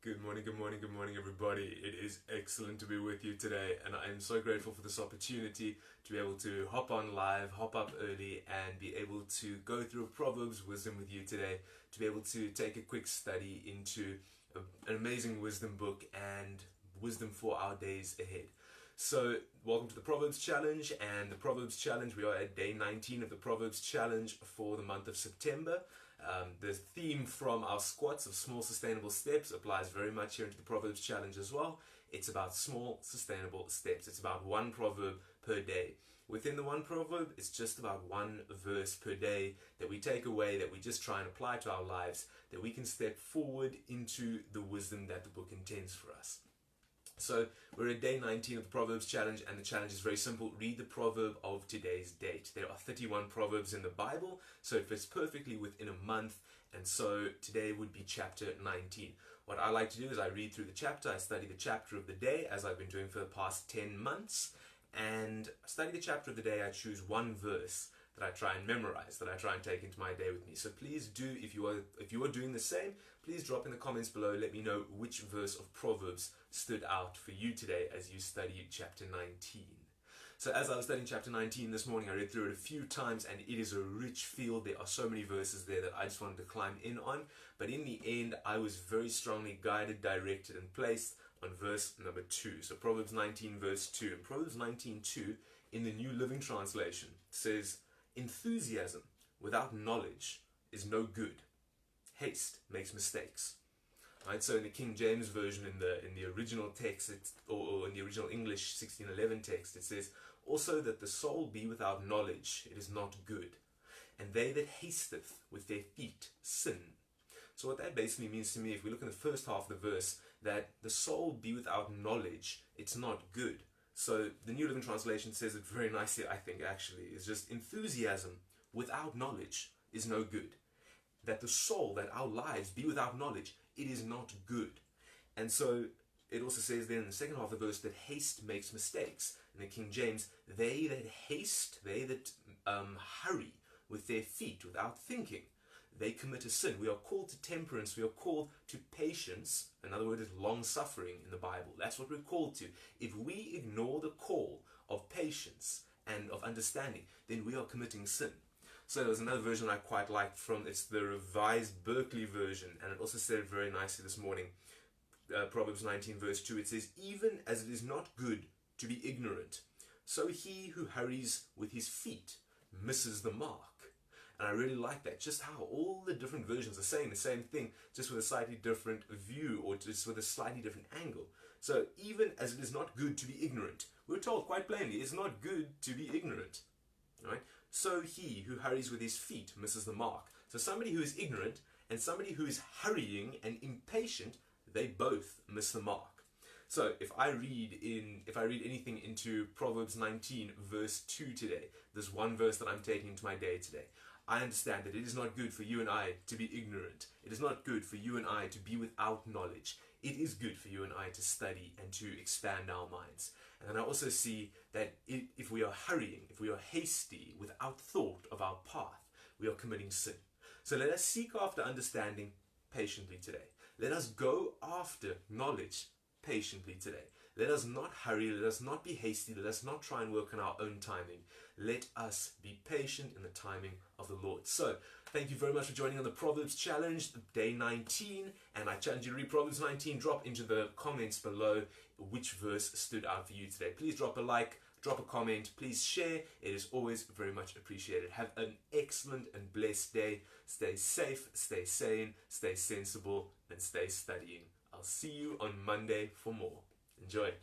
Good morning, everybody. It is excellent to be with you today, and I am so grateful for this opportunity to be able to hop on live, hop up early, and be able to go through Proverbs wisdom with you today, to be able to take a quick study into an amazing wisdom book and wisdom for our days ahead. So, welcome to the Proverbs Challenge, and the Proverbs Challenge, we are at day 19 of the Proverbs Challenge for the month of September. The theme from our squats of small sustainable steps applies very much here into the Proverbs Challenge as well. It's about small sustainable steps. It's about one proverb per day. Within the one proverb, it's just about one verse per day that we take away, that we just try and apply to our lives, that we can step forward into the wisdom that the book intends for us. So we're at day 19 of the Proverbs Challenge, and the challenge is very simple. Read the proverb of today's date. There are 31 proverbs in the Bible, so it fits perfectly within a month, and so today would be chapter 19. What I like to do is I read through the chapter, I study the chapter of the day, as I've been doing for the past 10 months, and study the chapter of the day. I choose one verse that I try and memorize, that I try and take into my day with me. So please do, if you are doing the same, please drop in the comments below. Let me know which verse of Proverbs stood out for you today as you studied chapter 19. So as I was studying chapter 19 this morning, I read through it a few times, and it is a rich field. There are so many verses there that I just wanted to climb in on. But in the end, I was very strongly guided, directed, and placed on verse number 2. So Proverbs 19 verse 2. And Proverbs 19:2 in the New Living Translation says, "Enthusiasm without knowledge is no good. Haste makes mistakes." Right, so in the King James Version, in the original text, or in the original English 1611 text, it says, "Also that the soul be without knowledge, it is not good. And they that hasteth with their feet sin." So what that basically means to me, if we look in the first half of the verse, that the soul be without knowledge, it's not good. So the New Living Translation says it very nicely, I think, actually. It's just enthusiasm without knowledge is no good. That the soul, that our lives be without knowledge, it is not good. And so it also says then in the second half of the verse that haste makes mistakes. In the King James, they that haste, they that hurry with their feet without thinking, they commit a sin. We are called to temperance. We are called to patience. Another word is long-suffering in the Bible. That's what we're called to. If we ignore the call of patience and of understanding, then we are committing sin. So there's another version I quite liked it's the Revised Berkeley version, and it also said it very nicely this morning. Proverbs 19 verse 2, it says, "Even as it is not good to be ignorant, so he who hurries with his feet misses the mark." And I really like that, just how all the different versions are saying the same thing, just with a slightly different view, or just with a slightly different angle. So even as it is not good to be ignorant, we're told quite plainly, it's not good to be ignorant. Right? So he who hurries with his feet misses the mark. So somebody who is ignorant and somebody who is hurrying and impatient, they both miss the mark. So if I read anything into Proverbs 19 verse 2 today, this one verse that I'm taking into my day today, I understand that it is not good for you and I to be ignorant. It is not good for you and I to be without knowledge. It is good for you and I to study and to expand our minds. And then I also see that if we are hurrying, if we are hasty, without thought of our path, we are committing sin. So let us seek after understanding patiently today. Let us go after knowledge patiently today. Let us not hurry, let us not be hasty, let us not try and work on our own timing. Let us be patient in the timing of the Lord. So, thank you very much for joining on the Proverbs Challenge, day 19, and I challenge you to read Proverbs 19. Drop into the comments below which verse stood out for you today. Please drop a like, drop a comment, please share. It is always very much appreciated. Have an excellent and blessed day. Stay safe, stay sane, stay sensible, and stay studying. I'll see you on Monday for more. Enjoy.